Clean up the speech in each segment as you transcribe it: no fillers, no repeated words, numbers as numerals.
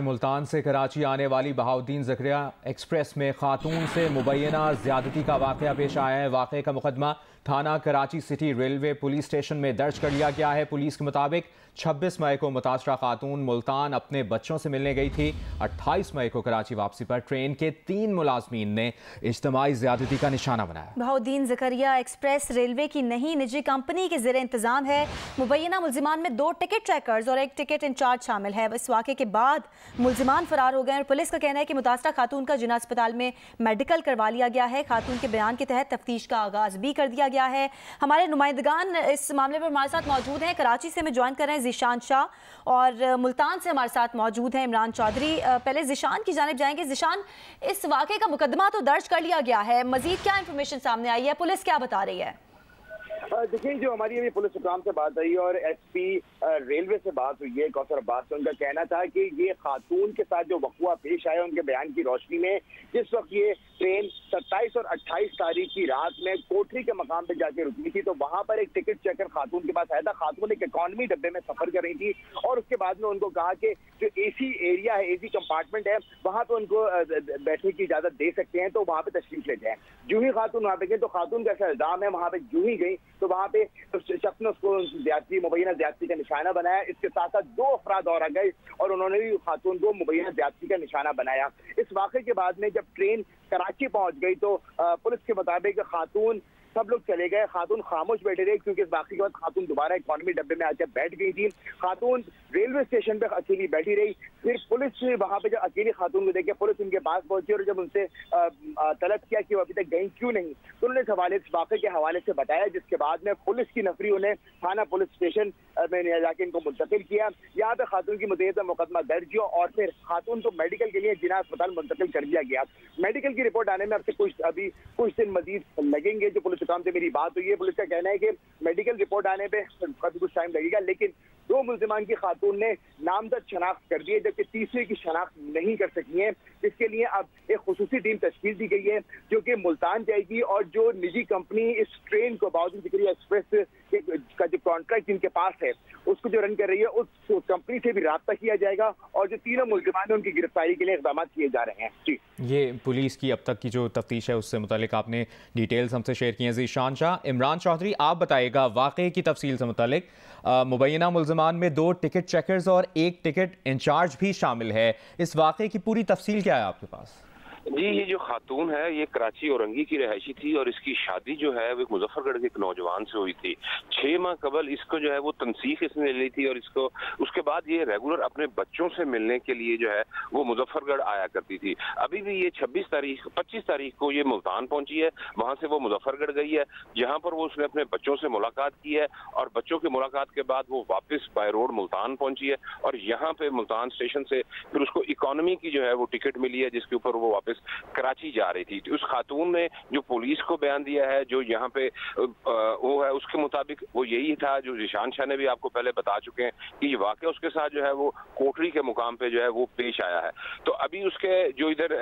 ملتان سے کراچی آنے والی بہاؤالدین زکریا ایکسپریس میں خاتون سے مبینہ زیادتی کا واقعہ پیش آیا ہے۔ واقعے کا مقدمہ تھانہ Karachi city railway police station میں درج کر لیا گیا ہے۔ پولیس کے مطابق 26 مئی کو متاثرہ خاتون ملتان اپنے بچوں سے ملنے گئی تھی۔ 28 مئی کو کراچی واپسی پر ٹرین کے 3 ملازمین نے اجتماعی زیادتی کا نشانہ بنایا۔ بہاؤالدین زکریا ایکسپریس ریلوے کی نہیں نجی کمپنی کے زیر انتظام ہے۔ مبینہ ملزمان میں 2 ٹکٹ چیکرز اور 1 ٹکٹ انچارج شامل ہے۔ اس واقعے کے بعد ملزمان فرار ہو گئے اور پولیس کا کہنا ہے کہ متاثرہ خاتون کا جناح اسپتال میں میڈیکل کروا لیا گیا ہے۔ خاتون کے بیان کے تحت تفتیش کا آغاز بھی کر دیا گیا ہے۔ ہمارے نمائندگان اس معاملے پر ہمارے ساتھ موجود ہیں۔ کراچی سے ہمیں جوائن کر رہے ہیں ذیشان شاہ، اور ملتان سے ہمارے ساتھ موجود ہیں عمران چودھری۔ پہلے ذیشان کی جانب جائیں گے۔ ذیشان، اس واقعے کا مقدمہ تو درج کر لیا گیا ہے، مزید کیا انفارمیشن سامنے آئی ہے؟ پولیس کیا بتا رہی ہے؟ دیکھیں، جو ہماری ابھی پولیس حکام سے بات آئی اور ایس پی ریلوے سے بات ہوئی ہے کوثر عباس سے، ان کا کہنا تھا کہ یہ خاتون کے ساتھ جو وقوع پیش آیا ان کے بیان کی روشنی میں جس وقت یہ ٹرین 27 اور 28 تاریخ کی رات میں کوٹری کے مقام پہ جا کے رکی تھی تو وہاں پر ایک ٹکٹ چیکر خاتون کے پاس آیا تھا۔ خاتون ایک اکانومی ڈبے میں سفر کر رہی تھی اور اس کے بعد میں ان کو کہا کہ جو اے سی ایریا ہے، اے سی کمپارٹمنٹ ہے، وہاں تو ان کو بیٹھنے کی اجازت دے سکتے ہیں تو وہاں پہ تشریف لے جائیں۔ جو ہی خاتون وہاں پہ گئی تو خاتون کا ایسا الزام ہے وہاں پہ جو ہی گئی تو وہاں پہ شخص نے اس کو مبینہ زیادتی کا نشانہ بنایا۔ اس کے ساتھ ساتھ 2 افراد اور آ گئے اور انہوں نے بھی خاتون کو مبینہ زیادتی کا نشانہ بنایا۔ اس واقعے کے بعد میں جب ٹرین کراچی پہنچ گئی تو پولیس کے مطابق خاتون سب لوگ چلے گئے، خاتون خاموش بیٹھے رہے کیونکہ اس واقعے کے بعد خاتون دوبارہ اکانومی ڈبے میں آ کے بیٹھ گئی تھی۔ خاتون ریلوے اسٹیشن پہ اکیلی بیٹھی رہی۔ پھر پولیس وہاں پہ جب اکیلی خاتون کو دیکھ کے پولیس ان کے پاس پہنچی اور جب ان سے طلب کیا کہ وہ ابھی تک گئی کیوں نہیں تو انہوں نے اس واقعے کے حوالے سے بتایا، جس کے بعد میں پولیس کی نفری انہیں تھانہ پولیس اسٹیشن میں جا کے ان کو منتقل کیا۔ یہاں پہ خاتون کی متعدد مقدمہ درج ہوا اور پھر خاتون کو میڈیکل کے لیے جناح اسپتال منتقل کر دیا گیا۔ میڈیکل کی رپورٹ آنے میں اب سے ابھی کچھ دن مزید لگیں گے۔ جو پولیس حکام سے میری بات ہوئی ہے، پولیس کا کہنا ہے کہ میڈیکل رپورٹ آنے پہ کبھی کچھ ٹائم لگے گا، لیکن 2 ملزمان کی خاتون نے نامزد شناخت کر دی ہے جبکہ تیسرے کی شناخت نہیں کر سکی ہیں۔ اس کے لیے اب ایک خصوصی ٹیم تشکیل دی گئی ہے جو کہ ملتان جائے گی اور جو نجی کمپنی اس ٹرین کو بہاؤالدین زکریا ایکسپریس کا جو کانٹریکٹ جن کے پاس ہے اس کو جو رن کر رہی ہے اس کمپنی سے بھی رابطہ کیا جائے گا اور جو 3 ملزمان ہیں ان کی گرفتاری کے لیے اقدامات کیے جا رہے ہیں۔ جی، یہ پولیس کی اب تک کی جو تفتیش ہے اس سے متعلق آپ نے ڈیٹیلز ہم سے شیئر کی ہیں ذیشان شاہ۔ عمران چودھری، آپ بتائیے گا واقعے کی تفصیل سے متعلق۔ مبینہ ملزمان میں 2 ٹکٹ چیکرز اور 1 ٹکٹ انچارج بھی شامل ہے۔ اس واقعے کی پوری تفصیل کیا ہے آپ کے پاس؟ جی، یہ جو خاتون ہے یہ کراچی اورنگی کی رہائشی تھی اور اس کی شادی جو ہے وہ مظفر گڑھ کے ایک نوجوان سے ہوئی تھی۔ 6 ماہ قبل اس کو جو ہے وہ تنسیخ اس نے لی تھی اور اس کے بعد یہ ریگولر اپنے بچوں سے ملنے کے لیے جو ہے وہ مظفر گڑھ آیا کرتی تھی۔ ابھی بھی یہ 25 تاریخ کو یہ ملتان پہنچی ہے، وہاں سے وہ مظفر گڑھ گئی ہے جہاں پر وہ اس نے اپنے بچوں سے ملاقات کی ہے اور بچوں کی ملاقات کے بعد وہ واپس بائی روڈ ملتان پہنچی ہے اور یہاں پہ ملتان اسٹیشن سے پھر اس کو اکانومی کی جو ہے وہ ٹکٹ ملی ہے جس کے اوپر وہ واپس کراچی جا رہی تھی۔ اس خاتون نے جو پولیس کو بیان دیا ہے، جو یہاں پہ وہ ہے، اس کے مطابق وہ یہی تھا جو ذیشان شاہ نے بھی آپ کو پہلے بتا چکے ہیں کہ یہ واقعہ اس کے ساتھ جو ہے وہ کوٹری کے مقام پہ جو ہے وہ پیش آیا ہے۔ تو ابھی اس کے جو ادھر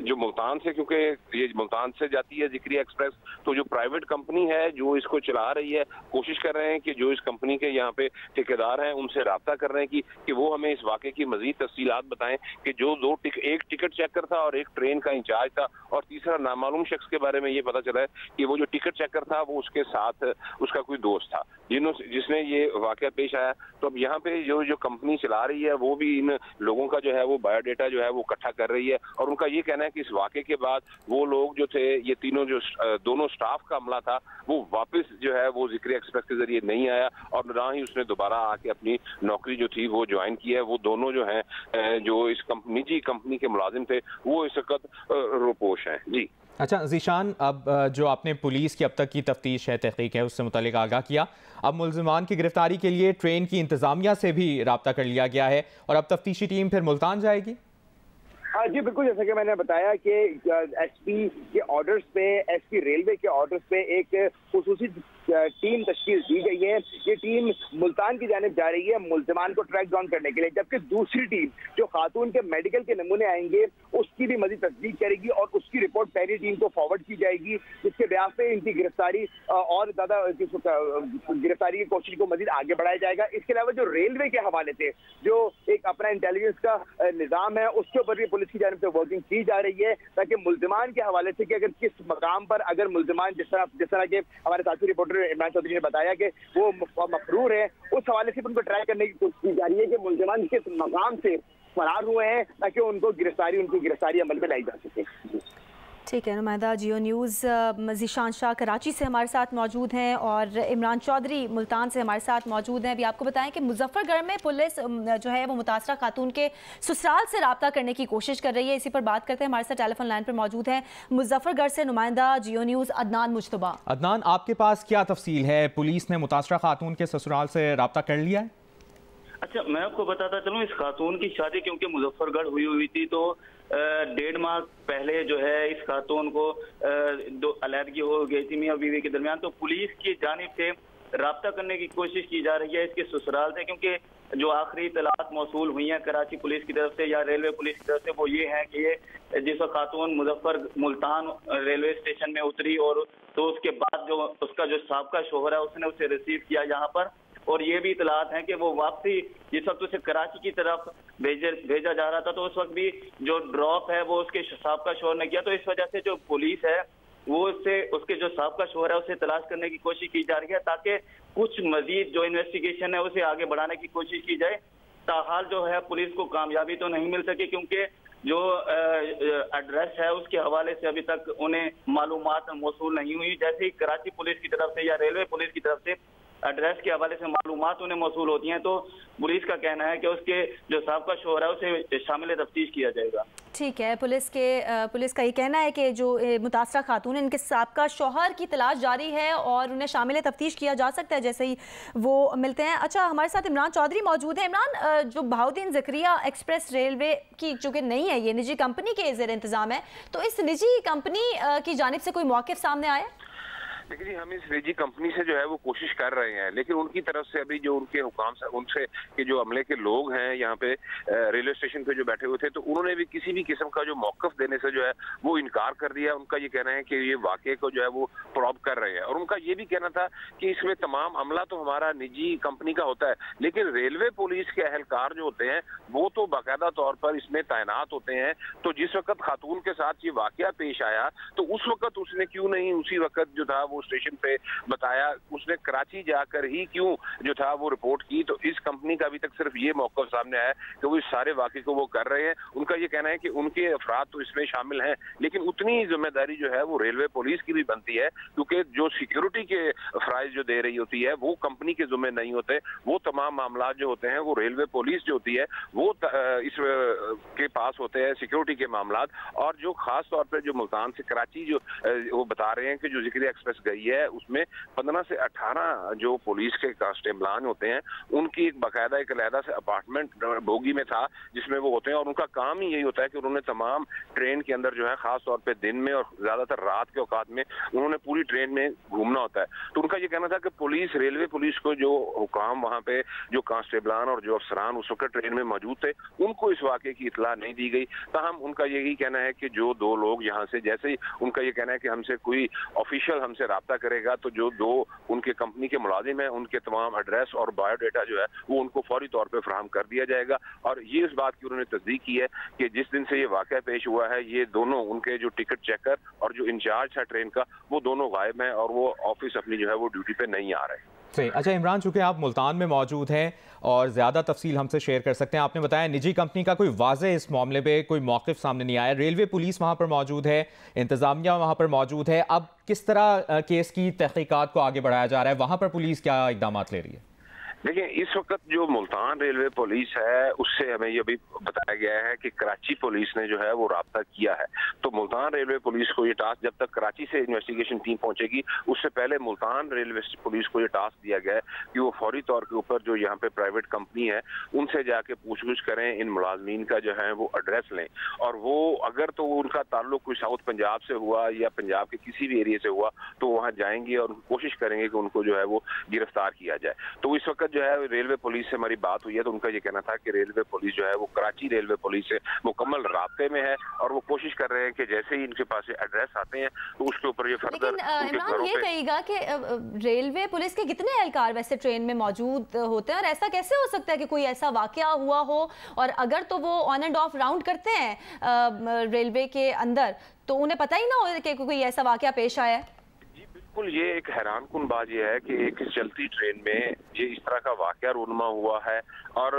جو ملتان سے، کیونکہ یہ ملتان سے جاتی ہے زکریا ایکسپریس، تو جو پرائیویٹ کمپنی ہے جو اس کو چلا رہی ہے کوشش کر رہے ہیں کہ جو اس کمپنی کے یہاں پہ ٹھیکیدار ہیں ان سے رابطہ کر رہے ہیں کہ وہ ہمیں اس واقعے کی مزید تفصیلات بتائیں کہ جو 1 ٹکٹ چیکر تھا اور 1 ٹرین کا انچارج تھا اور تیسرا نامعلوم شخص کے بارے میں یہ پتا چلا ہے کہ وہ جو ٹکٹ چیکر تھا وہ اس کے ساتھ اس کا کوئی دوست تھا جس نے یہ واقعہ پیش آیا۔ تو اب یہاں پہ جو کمپنی چلا رہی ہے وہ بھی ان لوگوں کا جو ہے وہ بایو ڈیٹا جو ہے وہ اکٹھا کر رہی ہے اور ان کا یہ کہنا ہے کہ اس واقعے کے بعد وہ لوگ جو تھے، یہ تینوں جو دونوں سٹاف کا عملہ تھا، وہ واپس جو ہے وہ زکریا ایکسپریس کے ذریعے نہیں آیا اور نہ ہی اس نے دوبارہ آ کے اپنی نوکری جو تھی وہ جوائن کی ہے۔ وہ دونوں جو ہیں جو اس نجی کمپنی کے ملازم تھے وہ اس وقت روپوش ہیں۔ جی اچھا ذیشان، اب جو آپ نے پولیس کی اب تک کی تفتیش ہے، تحقیق ہے، اس سے متعلق آگاہ کیا، اب ملزمان کی گرفتاری کے لیے ٹرین کی انتظامیہ سے بھی رابطہ کر لیا گیا ہے اور اب تفتیشی ٹیم پھر ملتان جائے گی؟ ہاں جی بالکل، جیسا کہ میں نے بتایا کہ ایس پی کے آرڈرز پہ، ایس پی ریلوے کے آرڈرز پہ ایک خصوصی टीम तश्कील दी गई है। ये टीम मुल्तान की जानिब जा रही है मुल्जिमान को ट्रैक डाउन करने के लिए, जबकि दूसरी टीम जो खातून के मेडिकल के नमूने आएंगे उसकी भी मजीद तस्दीक करेगी और उसकी रिपोर्ट पहली टीम को फॉरवर्ड की जाएगी, जिसके ब्याज पे इनकी गिरफ्तारी और ज्यादा गिरफ्तारी की कोशिश को मजीद आगे बढ़ाया जाएगा। इसके अलावा जो रेलवे के हवाले से जो एक अपना इंटेलिजेंस का निज़ाम है उसके ऊपर भी पुलिस की जानिब से वर्किंग की जा रही है, ताकि मुल्जिमान के हवाले से कि अगर किस मकाम पर अगर मुल्जिमान जिस तरह के हमारे साथी रिपोर्टर इमरान चौधरी ने बताया कि वो मफरूर है, उस हवाले से उनको ट्राई करने की कोशिश की जा रही है कि मुल्जिमान किस मकाम से फरार हुए हैं ताकि उनकी गिरफ्तारी अमल में लाई जा सके। ठीक है, नुमाइंदा जियो न्यूज़ ज़ीशान शाह कराची से हमारे साथ मौजूद हैं और इमरान चौधरी मुल्तान से हमारे साथ मौजूद हैं। अभी आपको बताएं कि मुजफ्फरगढ़ में पुलिस जो है वो मुतासरा खातून के ससुराल से रब्ता करने की कोशिश कर रही है। इसी पर बात करते हैं, हमारे साथ टेलीफोन लाइन पर मौजूद हैं मुजफ्फरगढ़ से नुमाइंदा जियो न्यूज़ अदनान मुज्तबा। अदनान, आपके पास क्या तफसील है? पुलिस ने मुतासरा खातून के ससुराल से रब्ता कर लिया है? अच्छा, मैं आपको बताता चलूँ, इस खातून की शादी क्योंकि मुजफ्फरगढ़ हुई थी तो 1.5 माह पहले जो है इस खातून को दो अलहदगी हो गई थी मियां बीवी के दरमियान, तो पुलिस की जानिब से राब्ता करने की कोशिश की जा रही है इसके ससुराल से, क्योंकि जो आखिरी इतलात मौसूल हुई हैं कराची पुलिस की तरफ से या रेलवे पुलिस की तरफ से वो ये है कि ये जिस खातून मुल्तान रेलवे स्टेशन में उतरी और तो उसके बाद जो उसका जो साबका शोहर है उसने उसे रिसीव किया यहाँ पर, और ये भी इतलात हैं कि वो वापसी जिस वक्त उसे कराची की तरफ भेजा जा रहा था तो उस वक्त भी जो ड्रॉप है वो उसके साबका शोहर ने किया, तो इस वजह से जो पुलिस है वो उसके जो साबका शोहर है उसे तलाश करने की कोशिश की जा रही है ताकि कुछ मजीद जो इन्वेस्टिगेशन है उसे आगे बढ़ाने की कोशिश की जाए। ताहाल जो है पुलिस को कामयाबी तो नहीं मिल सकी क्योंकि जो एड्रेस है उसके हवाले से अभी तक उन्हें मालूमात मौसूल नहीं हुई। जैसे ही कराची पुलिस की तरफ से या रेलवे पुलिस की तरफ से एड्रेस के हवाले से मालूमात उन्हें मौसूल होती हैं तो पुलिस का कहना है कि उसके जो साबका शोहर है उसे शामिल तफ्तीश किया जाएगा। ठीक है, पुलिस का ये कहना है कि जो मुतासरा खातून है इनके साबका शौहर की तलाश जारी है और उन्हें शामिल तफ्तीश किया जा सकता है जैसे ही वो मिलते हैं। अच्छा, हमारे साथ इमरान चौधरी मौजूद है। इमरान, जो बहाउद्दीन ज़करिया एक्सप्रेस रेलवे की चूँकि नहीं है, ये निजी कंपनी के ज़ेर इंतज़ाम है, तो इस निजी कंपनी की जानिब से कोई मौक़िफ़ सामने आया? देखिए जी, हम इस निजी कंपनी से जो है वो कोशिश कर रहे हैं, लेकिन उनकी तरफ से अभी जो उनके हुकाम उनसे के जो अमले के लोग हैं यहाँ पे रेलवे स्टेशन पे जो बैठे हुए थे, तो उन्होंने भी किसी भी किस्म का जो मौक़िफ़ देने से जो है वो इनकार कर दिया। उनका ये कहना है कि ये वाक़े को जो है वो प्रॉब कर रहे हैं, और उनका ये भी कहना था कि इसमें तमाम अमला तो हमारा निजी कंपनी का होता है, लेकिन रेलवे पुलिस के अहलकार जो होते हैं वो तो बाकायदा तौर पर इसमें तैनात होते हैं। तो जिस वक्त खातून के साथ ये वाक़या पेश आया तो उस वक्त उसने क्यों नहीं उसी वक्त जो था वो स्टेशन पे बताया, उसने कराची जाकर ही क्यों जो था वो रिपोर्ट की। तो इस कंपनी का अभी तक सिर्फ ये मौक़िफ़ सामने आया कि वो इस सारे वाक़े को वो कर रहे हैं। उनका ये कहना है कि उनके अफराद तो इसमें शामिल हैं, लेकिन उतनी ही जिम्मेदारी जो है वो रेलवे पुलिस की भी बनती है, क्योंकि जो सिक्योरिटी के फ़राइज़ जो दे रही होती है वो कंपनी के ज़िम्मे नहीं होते। वो तमाम मामला जो होते हैं वो रेलवे पुलिस जो होती है वो इस के पास होते हैं, सिक्योरिटी के मामला। और जो खास तौर पर जो मुल्तान से कराची जो वो बता रहे हैं कि जो ज़िक्रिया एक्सप्रेस गई है उसमें 15 से 18 जो पुलिस के कांस्टेबलान होते हैं उनकी एक बाकायदा एक अलहदा से अपार्टमेंट बोगी में था जिसमें वो होते हैं, और उनका काम ही यही होता है कि उन्होंने तमाम ट्रेन के अंदर जो है खास तौर पे दिन में और ज्यादातर रात के औकात में उन्होंने पूरी ट्रेन में घूमना होता है। तो उनका ये कहना था कि पुलिस रेलवे पुलिस को जो हुकाम वहाँ पे जो कांस्टेबलान और जो अफसरान उस वक्त ट्रेन में मौजूद थे उनको इस वाक़े की इतला नहीं दी गई। ताहम उनका यही कहना है कि जो दो लोग यहाँ से, जैसे ही उनका ये कहना है कि हमसे कोई ऑफिशियल हमसे राब्ता करेगा तो जो दो उनके कंपनी के मुलाजिम हैं उनके तमाम एड्रेस और बायोडाटा जो है वो उनको फौरी तौर पे फराहम कर दिया जाएगा। और ये इस बात की उन्होंने तस्दीक की है कि जिस दिन से ये वाक़या पेश हुआ है ये दोनों उनके जो टिकट चेकर और जो इंचार्ज था ट्रेन का वो दोनों गायब हैं और वो ऑफिस अपनी जो है वो ड्यूटी पे नहीं आ रहे। सही। अच्छा इमरान, चूँकि आप मुल्तान में मौजूद हैं और ज़्यादा तफसील हमसे शेयर कर सकते हैं, आपने बताया निजी कंपनी का कोई वाज़े इस मामले पे कोई मौक़िफ़ सामने नहीं आया, रेलवे पुलिस वहाँ पर मौजूद है, इंतज़ामिया वहाँ पर मौजूद है, अब किस तरह केस की तहकीकात को आगे बढ़ाया जा रहा है, वहाँ पर पुलिस क्या इक़दाम ले रही है? देखिए, इस वक्त जो मुल्तान रेलवे पुलिस है उससे हमें ये भी बताया गया है कि कराची पुलिस ने जो है वो राब्ता किया है। तो मुल्तान रेलवे पुलिस को ये टास्क, जब तक कराची से इन्वेस्टिगेशन टीम पहुंचेगी उससे पहले मुल्तान रेलवे पुलिस को ये टास्क दिया गया है कि वो फौरी तौर के ऊपर जो यहाँ पे प्राइवेट कंपनी है उनसे जाके पूछ-गुछ करें, इन मुलाजमीन का जो है वो एड्रेस लें, और वो अगर तो उनका ताल्लुक कोई साउथ पंजाब से हुआ या पंजाब के किसी भी एरिया से हुआ तो वहाँ जाएंगे और कोशिश करेंगे कि उनको जो है वो गिरफ्तार किया जाए। तो इस वक्त जो है रेलवे पुलिस से हमारी बात हुई है तो उनका ये कहना था कि रेलवे पुलिस जो है वो कराची रेलवे पुलिस से मुकम्मल राब्ते में है और वो कोशिश कर रहे हैं कि जैसे ही इनके पास एड्रेस आते हैं तो उसके ऊपर ये फर्दर। लेकिन इमरान ये कहेगा कि रेलवे पुलिस के कितने एहलकार वैसे ट्रेन में मौजूद होते हैं और ऐसा कैसे हो सकता है कि कोई ऐसा वाकया हुआ हो, और अगर तो वो ऑन एंड ऑफ राउंड करते हैं रेलवे के अंदर तो उन्हें पता ही ना हो कि कोई ऐसा वाकया पेश आया है। बिल्कुल, ये एक हैरान कुन बात यह है कि एक चलती ट्रेन में ये इस तरह का वाकया रूनमा हुआ है और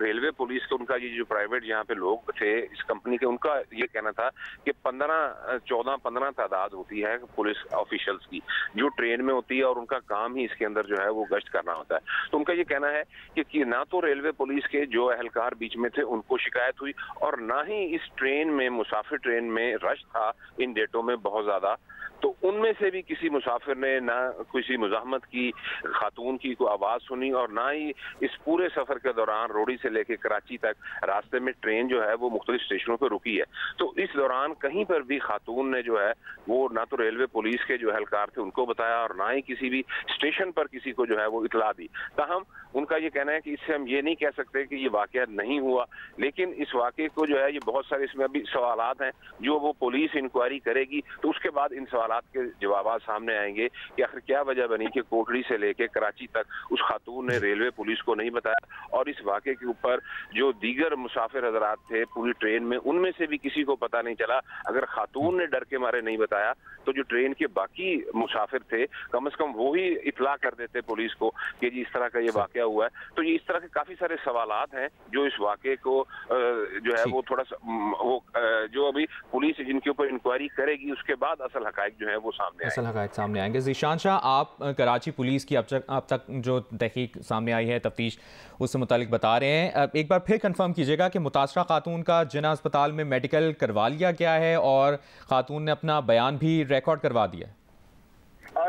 रेलवे पुलिस के उनका ये जो प्राइवेट यहाँ पे लोग थे इस कंपनी के, उनका ये कहना था कि 14-15 तादाद होती है पुलिस ऑफिशियल्स की जो ट्रेन में होती है और उनका काम ही इसके अंदर जो है वो गश्त करना होता है। तो उनका ये कहना है कि ना तो रेलवे पुलिस के जो अहलकार बीच में थे उनको शिकायत हुई और ना ही इस ट्रेन में, मुसाफिर ट्रेन में रश था इन डेटों में बहुत ज्यादा, तो उनमें से भी किसी मुसाफिर ने ना किसी मुजाहमत की खातून की कोई आवाज़ सुनी और ना ही इस पूरे सफ़र के दौरान रोडी से लेके कराची तक रास्ते में ट्रेन जो है वो मुख्तलिफ स्टेशनों पर रुकी है। तो इस दौरान कहीं पर भी खातून ने जो है वो ना तो रेलवे पुलिस के जो अहलकार थे उनको बताया और ना ही किसी भी स्टेशन पर किसी को जो है वो इतला दी। ताहम उनका ये कहना है कि इससे हम ये नहीं कह सकते कि ये वाकया नहीं हुआ, लेकिन इस वाकये को जो है ये बहुत सारे इसमें अभी सवालात हैं जो वो पुलिस इंक्वायरी करेगी तो उसके बाद इन सवालात के जवाब सामने आएंगे कि आखिर क्या वजह बनी कि कोटड़ी से लेके कराची तक उस खातून ने रेलवे पुलिस को नहीं बताया और इस वाकये के ऊपर जो दीगर मुसाफिर हजरात थे पूरी ट्रेन में उनमें से भी किसी को पता नहीं चला। अगर खातून ने डर के मारे नहीं बताया तो जो ट्रेन के बाकी मुसाफिर थे कम से कम वो ही इतला कर देते पुलिस को कि जी इस तरह का ये वाकया हुआ है। तो ये इस तरह के काफी सारे सवालात हैं जो इस वाकये को जो है वो थोड़ा सा वो जो अभी पुलिस जिनके ऊपर इंक्वायरी करेगी उसके बाद असल हकायक जो है वो सामने आएंगे। ज़ीशान शाह, आप कराची पुलिस की अब तक जो तहकीक सामने आई है, तफ्तीश, उससे मुतालिक बता रहे हैं। एक बार फिर कंफर्म कीजिएगा कि मुतासरा खातून का जिना अस्पताल में मेडिकल करवा लिया गया है और खातून ने अपना बयान भी रिकॉर्ड करवा दिया है।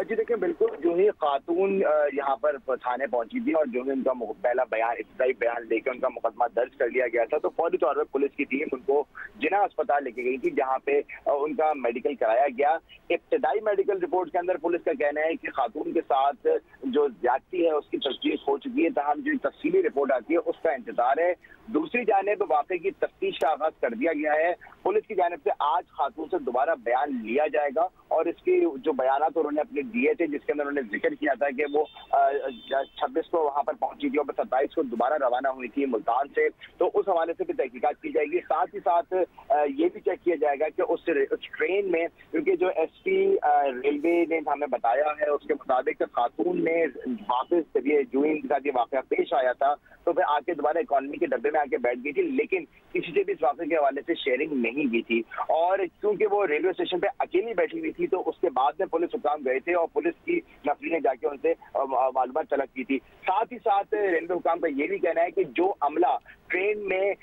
जी देखिए, बिल्कुल जो ही खातून यहाँ पर थाने पहुंची थी और जो ही उनका पहला बयान, इब्तदाई बयान लेकर उनका मुकदमा दर्ज कर लिया गया था तो फौरी तौर पर पुलिस की टीम उनको जिना अस्पताल लेके गई थी जहाँ पे उनका मेडिकल कराया गया। इब्तदाई मेडिकल रिपोर्ट के अंदर पुलिस का कहना है कि खातून के साथ जो ज्यादती है उसकी तस्दीक हो चुकी है, तमाम जो तफसीली रिपोर्ट आती है उसका इंतजार है। दूसरी जानिब वाकई की तफ्तीश का आगाज कर दिया गया है। पुलिस की जानिब से आज खातून से दोबारा बयान लिया जाएगा और इसके जो बयान उन्होंने अपने दिए थे जिसके अंदर उन्होंने जिक्र किया था कि वो 26 को वहां पर पहुंची थी और 27 को दोबारा रवाना हुई थी मुल्तान से, तो उस हवाले से भी तहकीकात की जाएगी। साथ ही साथ ये भी चेक किया जाएगा कि उस ट्रेन में, क्योंकि जो एसपी रेलवे ने हमें बताया है उसके मुताबिक खातून ने वापस जो इनके साथ ये वाकया पेश आया था तो फिर आके दोबारा इकॉनमी के डब्बे में आके बैठ गई थी, लेकिन किसी से भी इस वाकये के हवाले से शेयरिंग नहीं की थी और क्योंकि वो रेलवे स्टेशन पे अकेली बैठी हुई थी तो उसके बाद में पुलिस हुकाम गए थे और पुलिस की नफरी ने जाके उनसे मालूमात तलब की थी। साथ ही साथ रेलवे हुकाम का ये भी कहना है कि जो अमला ट्रेन में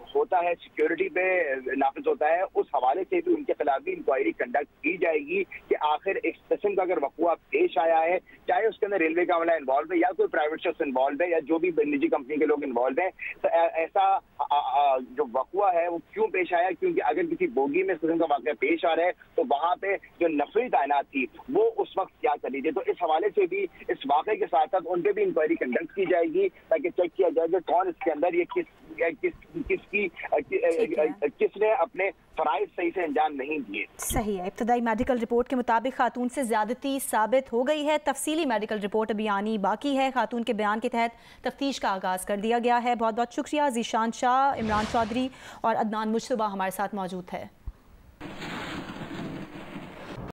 होता है, सिक्योरिटी पे नाफिज होता है, उस हवाले से भी उनके खिलाफ भी इंक्वायरी कंडक्ट की जाएगी कि आखिर इस किस्म का अगर वक़ुआ पेश आया है, चाहे उसके अंदर रेलवे का अमला इन्वॉल्व है या कोई प्राइवेट शख्स इन्वॉल्व है या जो भी निजी कंपनी के लोग इन्वॉल्व हैं, तो ऐसा जो वक़ुआ है वो क्यों पेश आया, क्योंकि अगर किसी बोगी में इस किस्म का वाक़या पेश आ रहा है तो वहाँ पे जो नफरी तैनात थी वो उस वक्त क्या कर रही थी। तो इस हवाले से भी इस वाक़े के साथ साथ उन पर भी इंक्वायरी कंडक्ट की जाएगी ताकि चेक किया जाए कि कौन इसके अंदर ये किसने अपने फराइज सही से अंजाम नहीं दिए। सही है। इब्तदाई मेडिकल रिपोर्ट के मुताबिक खातून से ज्यादती साबित हो गई है। तफसीली मेडिकल रिपोर्ट अभी आनी बाकी है। खातून के बयान के तहत तफ्तीश का आगाज कर दिया गया है। बहुत बहुत शुक्रिया। ज़ीशान शाह, इमरान चौधरी और अदनान मुश्तबा हमारे साथ मौजूद है।